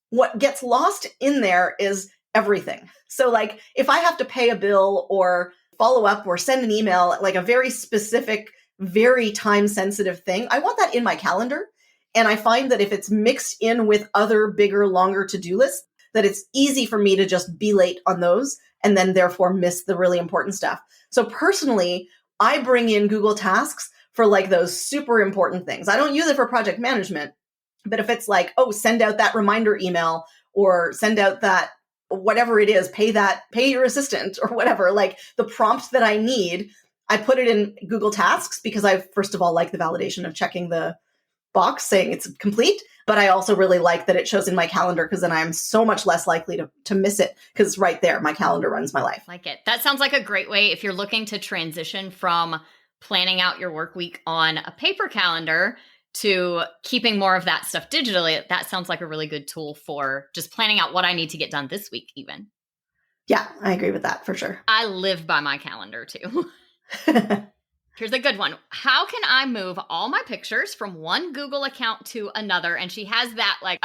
what gets lost in there is everything. So like if I have to pay a bill or follow up or send an email, like a very specific, very time-sensitive thing, I want that in my calendar. And I find that if it's mixed in with other bigger, longer to-do lists, that it's easy for me to just be late on those and then therefore miss the really important stuff. So personally, I bring in Google Tasks for like those super important things. I don't use it for project management, but if it's like, oh, send out that reminder email or send out that whatever it is, pay your assistant or whatever, like the prompt that I need, I put it in Google Tasks because I, first of all, like the validation of checking the box saying it's complete. But I also really like that it shows in my calendar because then I'm so much less likely to miss it because it's right there. My calendar runs my life. Like it. That sounds like a great way if you're looking to transition from planning out your work week on a paper calendar to keeping more of that stuff digitally. That sounds like a really good tool for just planning out what I need to get done this week even. Yeah, I agree with that for sure. I live by my calendar too. Here's a good one. How can I move all my pictures from one Google account to another? And she has that like,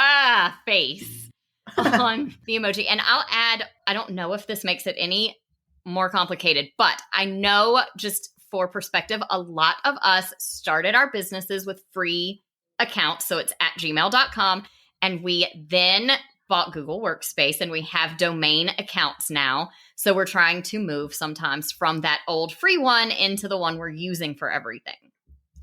face on the emoji. And I'll add, I don't know if this makes it any more complicated, but I know just for perspective, a lot of us started our businesses with free accounts. So it's at gmail.com. And we then bought Google Workspace and we have domain accounts now. So we're trying to move sometimes from that old free one into the one we're using for everything.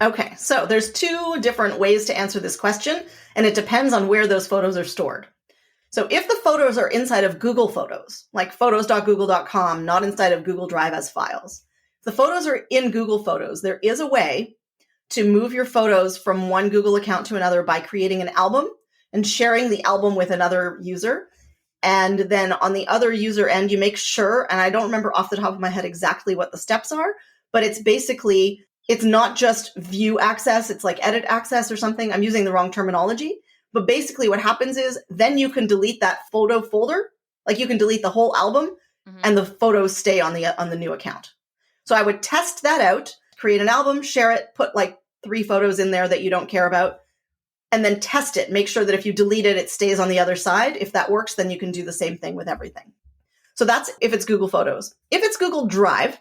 Okay, so there's two different ways to answer this question, and it depends on where those photos are stored. So if the photos are inside of Google Photos, like photos.google.com, not inside of Google Drive as files, if the photos are in Google Photos, there is a way to move your photos from one Google account to another by creating an album and sharing the album with another user. And then on the other user end, you make sure, and I don't remember off the top of my head exactly what the steps are, but it's basically, it's not just view access, it's like edit access or something. I'm using the wrong terminology. But basically what happens is then you can delete that photo folder, like you can delete the whole album and the photos stay on the new account. So I would test that out, create an album, share it, put like 3 photos in there that you don't care about, and then test it. Make sure that if you delete it, it stays on the other side. If that works, then you can do the same thing with everything. So that's if it's Google Photos. If it's Google Drive,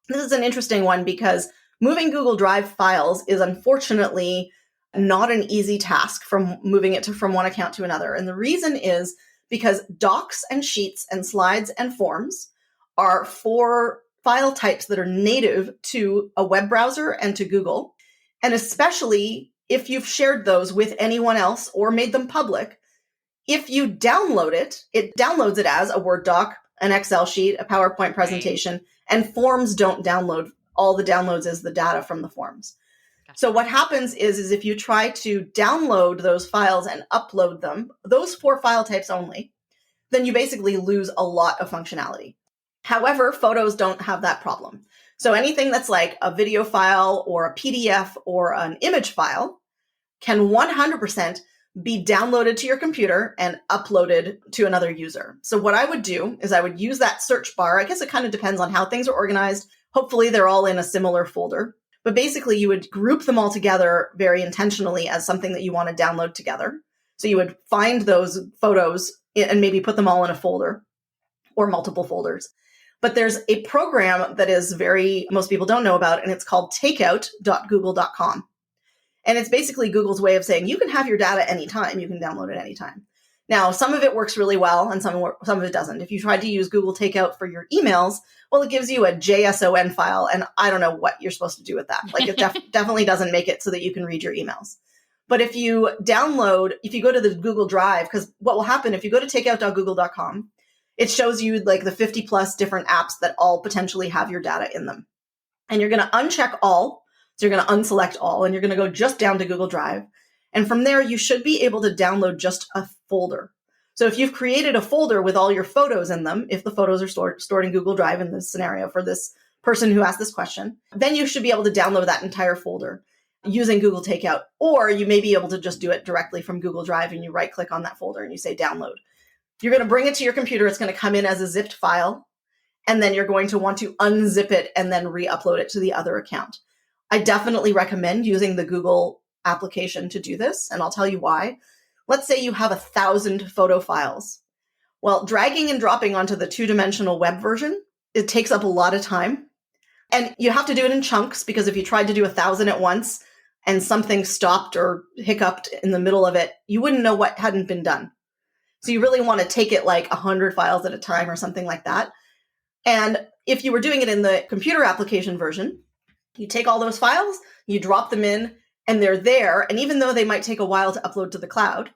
this is an interesting one because moving Google Drive files is unfortunately not an easy task from moving it from one account to another. And the reason is because docs and sheets and slides and forms are 4 file types that are native to a web browser and to Google. And especially if you've shared those with anyone else or made them public, if you download it, it downloads it as a Word doc, an Excel sheet, a PowerPoint presentation, and forms don't download. All the downloads is the data from the forms. So what happens is if you try to download those files and upload them, those 4 file types only, then you basically lose a lot of functionality. However, photos don't have that problem. So anything that's like a video file or a PDF or an image file can 100% be downloaded to your computer and uploaded to another user. So what I would do is I would use that search bar. I guess it kind of depends on how things are organized. Hopefully they're all in a similar folder. But basically you would group them all together very intentionally as something that you want to download together. So you would find those photos and maybe put them all in a folder or multiple folders. But there's a program that is most people don't know about, and it's called takeout.google.com. And it's basically Google's way of saying you can have your data anytime, you can download it anytime. Now, some of it works really well and some of it doesn't. If you tried to use Google Takeout for your emails, well, it gives you a JSON file, and I don't know what you're supposed to do with that. Like it definitely doesn't make it so that you can read your emails. But if you go to the Google Drive, because what will happen if you go to takeout.google.com, it shows you like the 50 plus different apps that all potentially have your data in them. And you're going to uncheck all. So you're going to unselect all and you're going to go just down to Google Drive. And from there, you should be able to download just a folder. So if you've created a folder with all your photos in them, if the photos are stored in Google Drive in this scenario for this person who asked this question, then you should be able to download that entire folder using Google Takeout. Or you may be able to just do it directly from Google Drive and you right click on that folder and you say download. You're going to bring it to your computer. It's going to come in as a zipped file. And then you're going to want to unzip it and then re-upload it to the other account. I definitely recommend using the Google application to do this. And I'll tell you why. Let's say you have 1,000 photo files. Well, dragging and dropping onto the 2-dimensional web version, it takes up a lot of time. And you have to do it in chunks because if you tried to do 1,000 at once and something stopped or hiccuped in the middle of it, you wouldn't know what hadn't been done. So you really want to take it like 100 files at a time or something like that. And if you were doing it in the computer application version, you take all those files, you drop them in, and they're there. And even though they might take a while to upload to the cloud,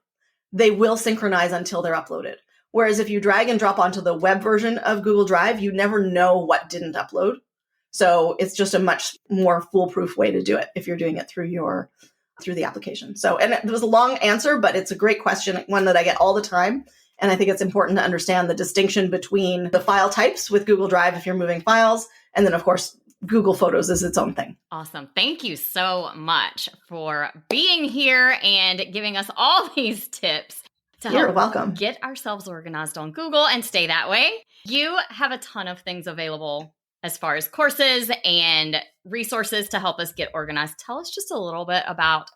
they will synchronize until they're uploaded. Whereas if you drag and drop onto the web version of Google Drive, you never know what didn't upload. So it's just a much more foolproof way to do it if you're doing it through the application. So, and it was a long answer, but it's a great question, one that I get all the time. And I think it's important to understand the distinction between the file types with Google Drive if you're moving files. And then, of course, Google Photos is its own thing. Awesome. Thank you so much for being here and giving us all these tips to help get ourselves organized on Google and stay that way. You have a ton of things available as far as courses and resources to help us get organized. Tell us just a little bit about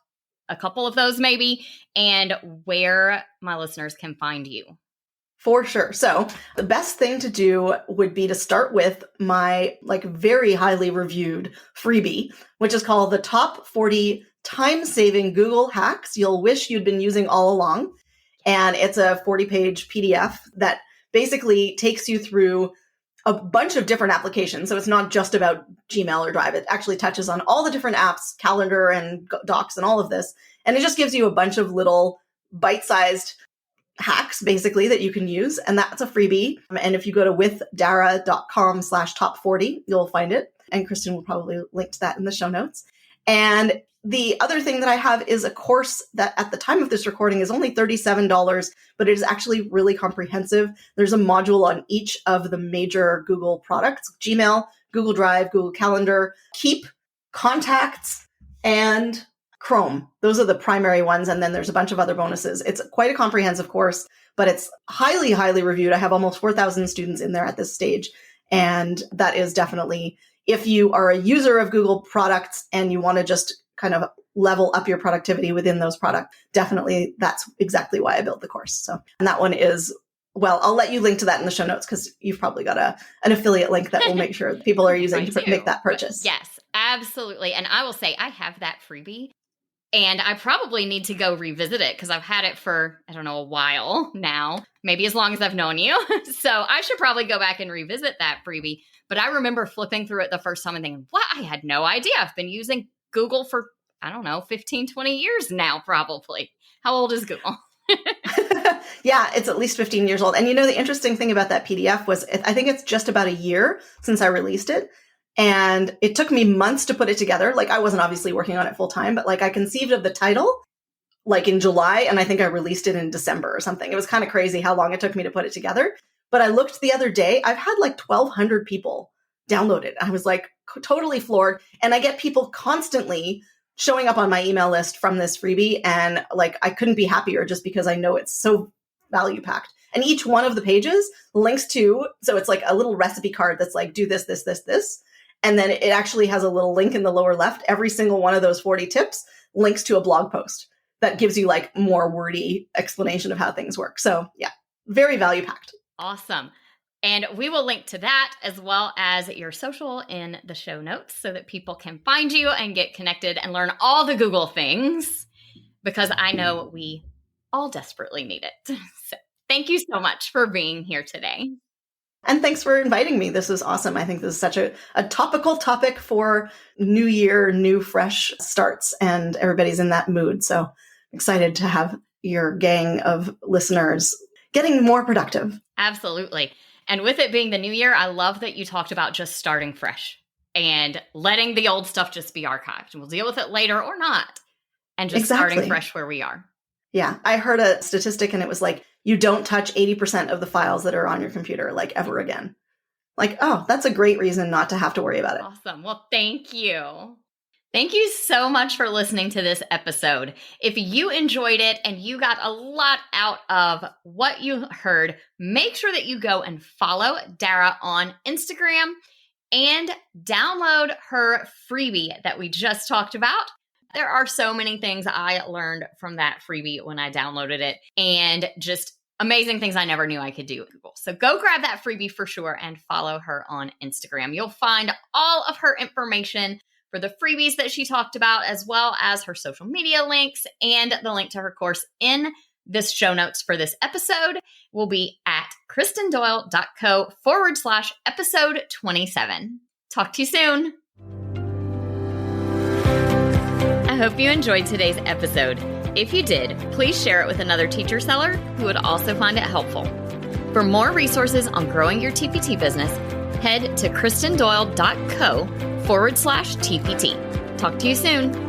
a couple of those maybe and where my listeners can find you. For sure. So the best thing to do would be to start with my very highly reviewed freebie, which is called the Top 40 Time-Saving Google Hacks You'll Wish You'd Been Using All Along. And it's a 40-page PDF that basically takes you through a bunch of different applications. So it's not just about Gmail or Drive. It actually touches on all the different apps, calendar and docs and all of this. And it just gives you a bunch of little bite-sized hacks basically that you can use. And that's a freebie. And if you go to withdara.com/top40, you'll find it. And Kristen will probably link to that in the show notes. And the other thing that I have is a course that at the time of this recording is only $37, but it is actually really comprehensive. There's a module on each of the major Google products: Gmail, Google Drive, Google Calendar, Keep, Contacts, and Chrome. Those are the primary ones. And then there's a bunch of other bonuses. It's quite a comprehensive course, but it's highly, highly reviewed. I have almost 4,000 students in there at this stage. And that is definitely, if you are a user of Google products and you want to just kind of level up your productivity within those products, definitely that's exactly why I built the course. So, and that one is, well, I'll let you link to that in the show notes because you've probably got an affiliate link that will make sure people are using to make that purchase. Yes, absolutely. And I will say I have that freebie and I probably need to go revisit it because I've had it for, I don't know, a while now, maybe as long as I've known you. So I should probably go back and revisit that freebie. But I remember flipping through it the first time and thinking, what? I had no idea. I've been using Google for, I don't know, 15, 20 years now, probably. How old is Google? Yeah, it's at least 15 years old. And the interesting thing about that PDF was I think it's just about a year since I released it. And it took me months to put it together. I wasn't obviously working on it full time, but I conceived of the title in July, and I think I released it in December or something. It was kind of crazy how long it took me to put it together. But I looked the other day, I've had 1,200 people download it. I was totally floored. And I get people constantly showing up on my email list from this freebie. And I couldn't be happier just because I know it's so value packed. And each one of the pages links to, so it's a little recipe card that's do this, this, this, this. And then it actually has a little link in the lower left. Every single one of those 40 tips links to a blog post that gives you more wordy explanation of how things work. So yeah, very value packed. Awesome. And we will link to that as well as your social in the show notes so that people can find you and get connected and learn all the Google things, because I know we all desperately need it. So thank you so much for being here today. And thanks for inviting me. This is awesome. I think this is such a topical topic for new year, new fresh starts, and everybody's in that mood. So excited to have your gang of listeners getting more productive. Absolutely. And with it being the new year, I love that you talked about just starting fresh and letting the old stuff just be archived. And we'll deal with it later or not. And just starting fresh where we are. Yeah. I heard a statistic and it was you don't touch 80% of the files that are on your computer ever again. Oh, that's a great reason not to have to worry about it. Awesome. Well, thank you. Thank you so much for listening to this episode. If you enjoyed it and you got a lot out of what you heard, make sure that you go and follow Dara on Instagram and download her freebie that we just talked about. There are so many things I learned from that freebie when I downloaded it, and just amazing things I never knew I could do with Google. So go grab that freebie for sure and follow her on Instagram. You'll find all of her information for the freebies that she talked about, as well as her social media links and the link to her course in this show notes for this episode will be at kristendoyle.co/episode 27. Talk to you soon. I hope you enjoyed today's episode. If you did, please share it with another teacher seller who would also find it helpful. For more resources on growing your TPT business, head to kristendoyle.co/TPT. Talk to you soon.